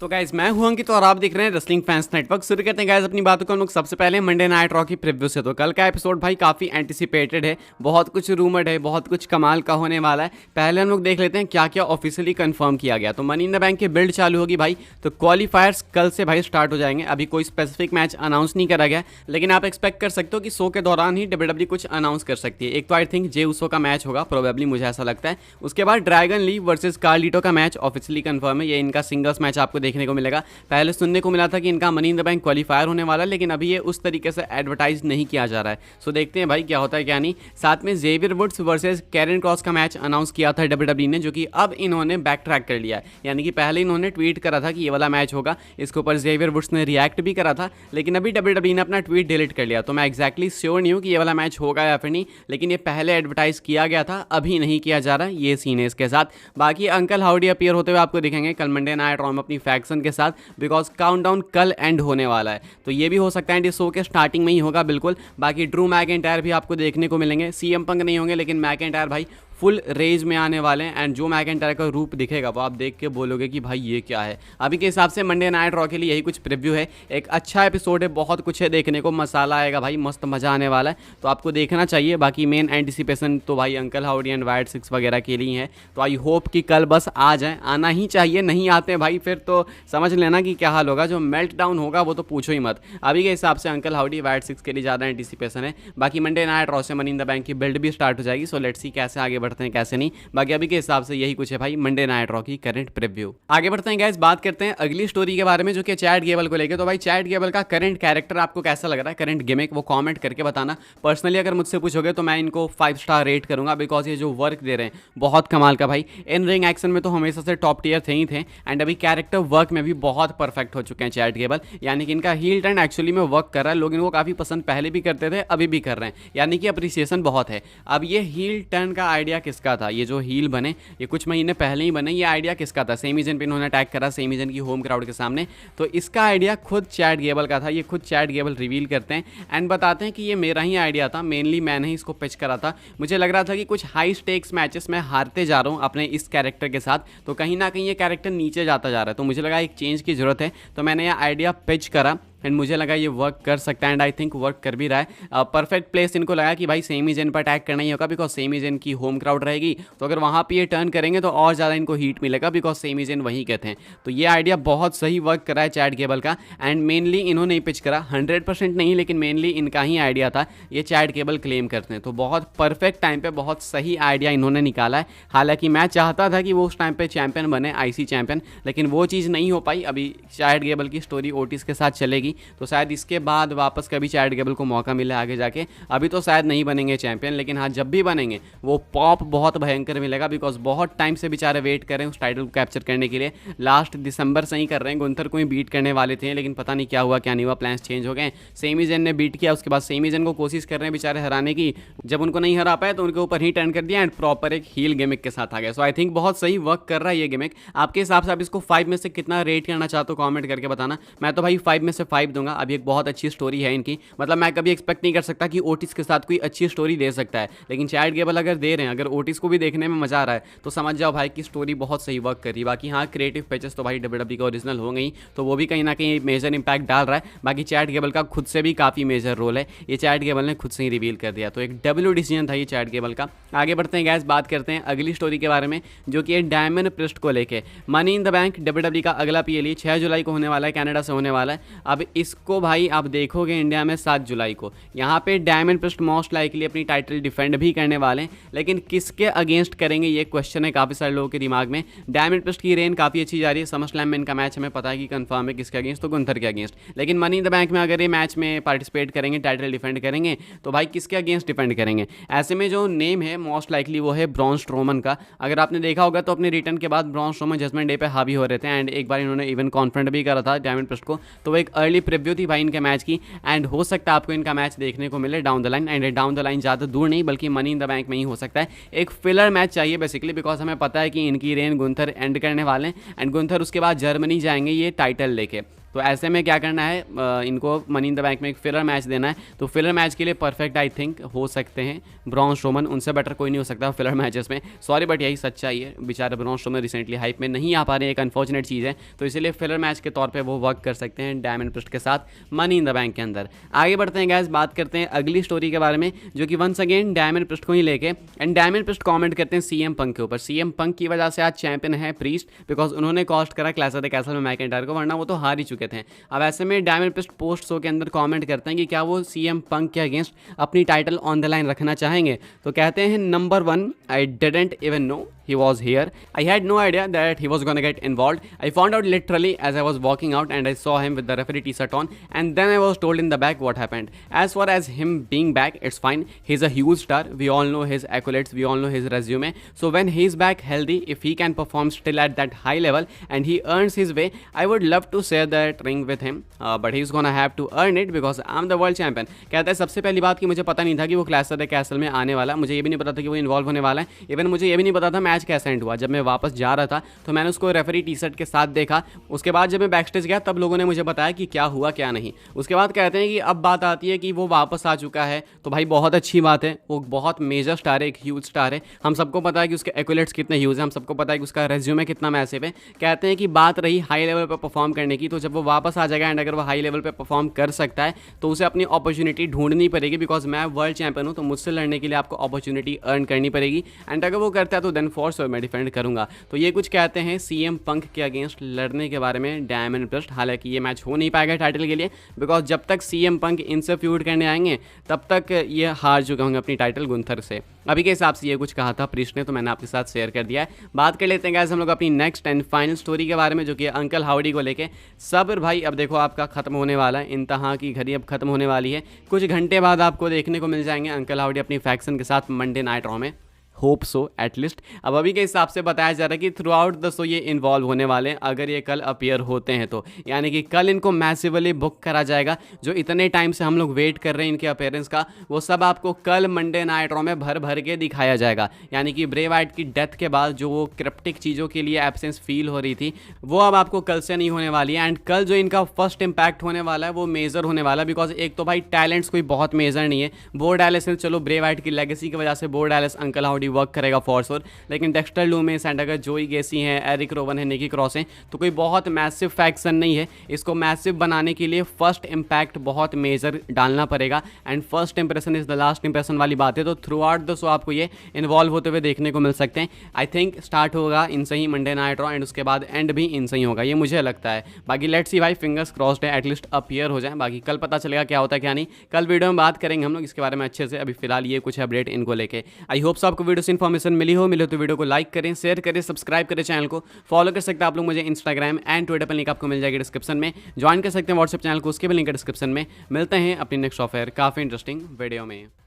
तो गाइज मैं हूं अंकित और आप देख रहे हैं रेसलिंग फैंस नेटवर्क। शुरू करते हैं गाइज अपनी बातों को हम लोग सबसे पहले मंडे नाइट रॉ की प्रीव्यू से। तो कल का एपिसोड भाई काफ़ी एंटिसिपेटेड है, बहुत कुछ रूमर्ड है, बहुत कुछ कमाल का होने वाला है। पहले हम लोग देख लेते हैं क्या क्या ऑफिशियली कंफर्म किया गया। तो मनी इन द बैंक की बिल्ड चालू होगी भाई। तो क्वालिफायर्स कल से भाई स्टार्ट हो जाएंगे। अभी कोई स्पेसिफिक मैच अनाउंस नहीं करा गया, लेकिन आप एक्सपेक्ट कर सकते हो कि शो के दौरान ही डब्ल्यूडब्ल्यूई कुछ अनाउंस कर सकती है। एक तो आई थिंक जे उसो का मैच होगा प्रोबेबली, मुझे ऐसा लगता है। उसके बाद ड्रैगन ली वर्सेज कार्लिटो का मैच ऑफिशियली कंफर्म है। ये इनका सिंगल्स मैच आपको देखने को मिलेगा। पहले सुनने को मिला था कि इनका money in the bank qualifier होने वाला है, लेकिन अभी ये उस तरीके से एडवर्टाइज नहीं किया जा रहा है। सो देखते हैं भाई क्या होता है क्या नहीं। साथ में Xavier Woods versus Karrion Kross का मैच अनाउंस किया था डब्ल्यूडब्ल्यूई ने, जो कि अब इन्होंने बैक ट्रैक कर लिया है। यानी कि पहले इन्होंने ट्वीट करा था कि ये वाला मैच होगा, इसके ऊपर जेवियर वुड्स ने रिएक्ट भी करा था, लेकिन अभी डब्ल्यूडब्ल्यूई ने अपना ट्वीट डिलीट कर लिया। तो मैं एक्जैक्टली श्योर नहीं हूँ कि ये वाला मैच होगा या फिर नहीं, लेकिन ये पहले एडवर्टाइज किया गया था, अभी नहीं किया जा रहा। ये सीन है इसके साथ। बाकी अंकल हाउडी अपीयर होते हुए आपको दिखेंगे कल मंडे नाइट रॉ में अपनी फैक्शन के साथ, बिकॉज काउंटडाउन कल एंड होने वाला है। तो ये भी हो सकता है इस शो के स्टार्टिंग में ही होगा बिल्कुल। बाकी ड्रू मैकिंटायर भी आपको देखने को मिलेंगे। सीएम पंक नहीं होंगे, लेकिन मैकिंटायर भाई फुल रेज में आने वाले हैं। एंड जो मैकिंटायर का रूप दिखेगा वो आप देख के बोलोगे कि भाई ये क्या है। अभी के हिसाब से मंडे नाइट रॉ के लिए यही कुछ प्रीव्यू है। एक अच्छा एपिसोड है, बहुत कुछ है देखने को, मसाला आएगा भाई, मस्त मजा आने वाला है, तो आपको देखना चाहिए। बाकी मेन एंटिसिपेशन तो भाई uncle howdy and white six वगैरह के लिए है। तो आई होप कि कल बस आ जाए, आना ही चाहिए। नहीं आते भाई फिर तो समझ लेना कि क्या हाल होगा। जो मेल्ट डाउन होगा वो तो पूछो ही मत। अभी के हिसाब से अंकल हाउडी वाइट सिक्स के लिए ज़्यादा एंटिसिपेशन है। बाकी मंडे नाइट रॉ से मनी इन द बैंक की बिल्ड भी स्टार्ट हो जाएगी। सो लेट्स सी कैसे आगे बढ़ते हैं कैसे नहीं। बाकी अभी के हिसाब से यही कुछ है भाई मंडे नाइट रॉ की करंट प्रीव्यू। आगे बढ़ते हैं गाइस, बात करते हैं अगली स्टोरी के बारे में, जो कि चैट गेबल को लेकर। तो भाई चैट गेबल का करंट कैरेक्टर आपको कैसा लग रहा है, करंट गिमिक, वो कमेंट करके बताना। पर्सनली अगर मुझसे पूछोगे तो मैं इनको 5 स्टार रेट करूंगा, बिकॉज ये जो वर्क दे रहे हैं बहुत कमाल का भाई। इन रिंग एक्शन में तो हमेशा से टॉप टियर थे ही थे, एंड अभी कैरेक्टर वर्क में भी बहुत परफेक्ट हो चुके हैं चैट गेबल। यानी कि इनका हील टर्न एक्चुअली में वर्क कर रहा है। लोग इनको काफ़ी पसंद पहले भी करते थे, अभी भी कर रहे हैं, यानी कि अप्रिसिएशन बहुत है। अब ये हील टर्न का आइडिया किसका था? ये जो हील बने ये कुछ महीने पहले ही बने, ये आइडिया किसका था? सेमी जन पे इन्होंने अटैक करा, सेमी जन की होम क्राउड के सामने। तो इसका आइडिया खुद चैट गेबल का था। ये खुद चैट गेबल रिवील करते हैं एंड बताते हैं कि ये मेरा ही आइडिया था, मेनली मैंने ही इसको पिच करा था। मुझे लग रहा था कि कुछ हाई स्टेक्स मैचेस में हारते जा रहा हूँ अपने इस कैरेक्टर के साथ, तो कहीं ना कहीं ये कैरेक्टर नीचे जाता जा रहा है। तो मुझे लगा एक चेंज की ज़रूरत है, तो मैंने यह आइडिया पिच करा एंड मुझे लगा ये वर्क कर सकता है, एंड आई थिंक वर्क कर भी रहा है। परफेक्ट प्लेस इनको लगा कि भाई सेमी जेन पर अटैक करना ही होगा, बिकॉज सेमी जेन की होम क्राउड रहेगी। तो अगर वहाँ पे ये टर्न करेंगे तो और ज़्यादा इनको हीट मिलेगा, बिकॉज सेमी जेन वहीं कहते हैं। तो ये आइडिया बहुत सही वर्क करा है चैट गेबल का, एंड मेनली इन्होंने ही पिच करा, 100% नहीं, लेकिन मेनली इनका ही आइडिया था, ये चैट गेबल क्लेम करते हैं। तो बहुत परफेक्ट टाइम पर बहुत सही आइडिया इन्होंने निकाला है। हालांकि मैं चाहता था कि वो उस टाइम पर चैंपियन बने, IC चैंपियन, लेकिन वो चीज़ नहीं हो पाई। अभी चैट गेबल की स्टोरी ओटिस के साथ चलेगी, तो शायद इसके बाद वापस कभी चैट गेबल को मौका मिले आगे जाके। अभी तो शायद नहीं बनेंगे चैंपियन, लेकिन हाँ जब भी बनेंगे वो पॉप बहुत भयंकर मिलेगा, बिकॉज बहुत टाइम से बेचारे वेट कर रहे हैं उस टाइटल को कैप्चर करने के लिए। लास्ट दिसंबर से ही कर रहे हैं। गुंथर को ही बीट करने वाले थे, लेकिन पता नहीं क्या हुआ क्या नहीं हुआ, प्लान्स चेंज हो गए। सेमी जेन ने बीट किया, उसके बाद सेमी जेन को कोशिश कर रहे हैं बेचारे हराने की। जब उनको नहीं हरा पाए तो उनके ऊपर ही टर्न कर दिया एंड प्रॉपर एक हील गिमिक के साथ आ गया। सो आई थिंक बहुत सही वर्क कर रहा है ये गिमिक। आपके हिसाब से आप इसको 5 में से कितना रेट करना चाहते हो कॉमेंट करके बताना। मैं तो भाई 5 में से 5 दूंगा। अभी एक बहुत अच्छी स्टोरी है इनकी, मतलब मैं कभी एक्सपेक्ट नहीं कर सकता कि ओटिस के साथ कोई अच्छी स्टोरी दे सकता है, लेकिन चैट गेबल अगर दे रहे हैं, अगर ओटिस को भी देखने में मजा आ रहा है, तो समझ जाओ भाई की स्टोरी बहुत सही वर्क कर रही है। बाकी हाँ क्रिएटिव पैचेस तो भाई डब्ल्यूडब्ल्यूई का ओरिजिनल हो गई, तो वो भी कहीं ना कहीं मेजर इंपैक्ट डाल रहा है। बाकी चैट गेबल का खुद से भी काफ़ी मेजर रोल है, ये चैट गेबल ने खुद से ही रिवील कर दिया। तो एक डब्ल्यू डिसीजन था ये चैट गेबल का। आगे बढ़ते हैं गैस, बात करते हैं अगली स्टोरी के बारे में, जो कि डायमंड प्रिस्ट को लेके। Money in the bank WWE का अगला PLE 6 जुलाई को होने वाला है, कनाडा से होने वाला है। अब इसको भाई आप देखोगे इंडिया में 7 जुलाई को। यहाँ पे डायमंड प्रिस्ट मोस्ट लाइकली अपनी टाइटल डिफेंड भी करने वाले हैं, लेकिन किसके अगेंस्ट करेंगे ये क्वेश्चन है काफ़ी सारे लोगों के दिमाग में। डायमंड प्रिस्ट की रेन काफ़ी अच्छी जा रही है। समर स्लैम में इनका मैच हमें पता है कि कंफर्म है किसके अगेंस्ट, तो गुंथर के अगेंस्ट। लेकिन मनी इन द बैंक में अगर ये मैच में पार्टिसिपेट करेंगे, टाइटल डिफेंड करेंगे, तो भाई किसके अगेंस्ट डिफेंड करेंगे? ऐसे में जो नेम है मोस्ट लाइकली वो है ब्रॉन स्ट्रोमन का। अगर आपने देखा होगा तो अपने रिटर्न के बाद ब्रॉन स्ट्रोमन जजमेंट डे पे हावी हो रहे थे, एंड एक बार इन्होंने इवन कॉन्फ्रेंट भी करा था डायमंड प्रिस्ट को। तो वो एक अर्ली प्रीव्यू थी भाई इनके मैच की, एंड हो सकता है आपको इनका मैच देखने को मिले down the line. And down the line ज़्यादा दूर नहीं, बल्कि मनी इन द बैंक में ही हो सकता है। एक फिलर मैच चाहिए बेसिकली, बिकॉज हमें पता है कि इनकी रेन गुंथर एंड करने वाले हैं, एंड गुंथर उसके बाद जर्मनी जाएंगे ये टाइटल लेके। तो ऐसे में क्या करना है, इनको मनी इन द बैंक में एक फिलर मैच देना है। तो फिलर मैच के लिए परफेक्ट आई थिंक हो सकते हैं ब्रॉन स्ट्रोमन, उनसे बेटर कोई नहीं हो सकता फिलर मैचेस में, सॉरी बट यही सच्चाई है। बेचारे ब्रॉन स्ट्रोमन रिसेंटली हाइप में नहीं आ पा रहे हैं, एक अनफॉर्चुनेट चीज़ है। तो इसलिए फिलर मैच के तौर पे वो वर्क कर सकते हैं डायमंड प्रिस्ट के साथ मनी इन द बैंक के अंदर। आगे बढ़ते हैं गाइस, बात करते हैं अगली स्टोरी के बारे में, जो कि वंस अगेन डायमंड प्रिस्ट को ही लेके, एंड डायमंड प्रिस्ट कमेंट करते हैं सीएम पंक के ऊपर। सीएम पंक की वजह से आज चैंपियन है प्रीस्ट, बिकॉज उन्होंने कॉस्ट करा क्लैश ऑफ द कैसल में मैकइंटायर को, वरना वो तो हार ही चुके थे। अब ऐसे में डायमंड प्रिस्ट पोस्ट शो के अंदर कमेंट करते हैं कि क्या वो सीएम पंक के अगेंस्ट अपनी टाइटल ऑन द लाइन रखना चाहेंगे। तो कहते हैं number 1, I didn't even know he was here. I had no idea that he was gonna get involved. I found out literally as I was walking out and I saw him with the referee t-shirt on, and then I was told in the back what happened. As far as him being back, it's fine. He's a huge star. We all know his accolades. We all know his resume. So when he's back healthy, if he can perform still at that high level and he earns his way, I would love to share that ring with him. But he's gonna have to earn it because I'm the world champion. कहता है सबसे पहली बात कि मुझे पता नहीं था कि वो क्लैश ऑफ द कैसल में आने वाला, मुझे ये भी नहीं पता था कि वो इन्वॉल्व होने वाला है। इवन मुझे ये भी नहीं पता था मैच कैसा एंड हुआ। जब मैं वापस जा रहा था तो मैंने उसको रेफरी टी शर्ट के साथ देखा। उसके बाद जब मैं बैक स्टेज गया तब लोगों ने मुझे बताया कि क्या हुआ क्या नहीं। उसके बाद कहते हैं कि अब बात आती है कि वो वापस आ चुका है, तो भाई बहुत अच्छी बात है। वो बहुत मेजर स्टार है, एक ह्यूज स्टार है। हम सबको पता है कि उसके एक्युलेट्स कितने ह्यूज हैं, हम सबको पता है कि उसका रेज्यूमे कितना मैसिव है। कहते हैं कि बात रही हाई लेवल पर परफॉर्म करने की, तो जब वो वापस आ जाएगा एंड अगर वो हाई लेवल पर परफॉर्म कर सकता है तो उसे अपनी अपॉर्चुनिटी ढूंढनी पड़ेगी, बिकॉज मैं वर्ल्ड चैंपियन हूँ। तो मुझसे लड़ने के लिए आपको अपॉर्चुनिटी अर्न करनी पड़ेगी, एंड अगर वो करता है तो देन फॉर श्योर मैं डिफेंड करूँगा। तो ये कुछ कहते हैं सीएम पंक के अगेंस्ट लड़ने के बारे में डायमंड प्रिस्ट। हालांकि ये मैच हो नहीं पाएगा टाइटल के लिए, बिकॉज जब तक सीएम पंक इनसे फ्यूड करने आएंगे तब तक ये हार चुके होंगे अपनी टाइटल गुंथर से। अभी के हिसाब से ये कुछ कहा था प्रिस्ट ने, तो मैंने आपके साथ शेयर कर दिया है। बात कर लेते हैं गाइस हम लोग अपनी नेक्स्ट एंड फाइनल स्टोरी के बारे में, जो कि अंकल हाउडी को लेके। सब्र भाई, अब देखो आपका खत्म होने वाला है, इंतहा की घड़ी अब खत्म होने वाली है। कुछ घंटे बाद आपको देखने को मिल जाएंगे अंकल हाउडी अपनी फैक्शन के साथ मंडे नाइट रॉ में। Hope so at least. अब अभी के हिसाब से बताया जा रहा है कि थ्रू आउट द शो ये इन्वॉल्व होने वाले हैं, अगर ये कल अपीयर होते हैं तो। यानी कि कल इनको मैसिवली बुक करा जाएगा। जो इतने टाइम से हम लोग वेट कर रहे हैं इनके अपीयरेंस का, वो सब आपको कल मंडे नाइट रॉ में भर भर के दिखाया जाएगा। यानी कि ब्रे वाइट की डेथ के बाद जो वो क्रिप्टिक चीज़ों के लिए एब्सेंस फील हो रही थी, वो अब आपको कल से नहीं होने वाली है। एंड कल जो इनका फर्स्ट इम्पैक्ट होने वाला है वो मेजर होने वाला है, बिकॉज एक तो भाई टैलेंट्स कोई बहुत मेजर नहीं है। बो डैलिस चलो ब्रे वाइट की लेगेसी की वजह से बो डैलिस अंकल हाउडी वर्क करेगा फॉर श्योर, लेकिन डेक्स्टर लूमिस एंड अगर जोई गेसी हैं, एरिक रोवन है, निकी क्रॉस हैं, तो कोई बहुत मैसिव फैक्शन नहीं है। इसको मैसिव बनाने के लिए फर्स्ट इम्पैक्ट बहुत मेजर डालना पड़ेगा, and first impression is the last impression वाली बात है। तो थ्रू आउट द शो आपको ये इन्वॉल्व होते हुए देखने को मिल सकते हैं। आई थिंक स्टार्ट होगा इनसे ही मंडे नाइट रॉ, एंड उसके बाद एंड भी इनसे ही होगा, ये मुझे लगता है। बाकी लेट्स सी भाई, फिंगर्स क्रॉस्ड है एटलीस्ट अपीयर हो जाए। बाकी कल पता चलेगा क्या होता है क्या नहीं। कल वीडियो में बात करेंगे हम लोग इसके बारे में अच्छे से। अभी फिलहाल ये कुछ अपडेट इनको लेके। आई होप सो आपको वीडियो से इन्फॉर्मेशन मिली तो वीडियो को लाइक करें, शेयर करें, सब्सक्राइब करें, चैनल को फॉलो कर सकते हैं आप लोग मुझे इंस्टाग्राम एंड ट्विटर पर, लिंक आपको मिल जाएगी डिस्क्रिप्शन में। ज्वाइन कर सकते हैं व्हाट्सएप चैनल को, उसके भी लिंक है डिस्क्रिप्शन में। मिलते हैं अपनी नेक्स्ट ऑफर काफ़ी इंटरेस्टिंग वीडियो में।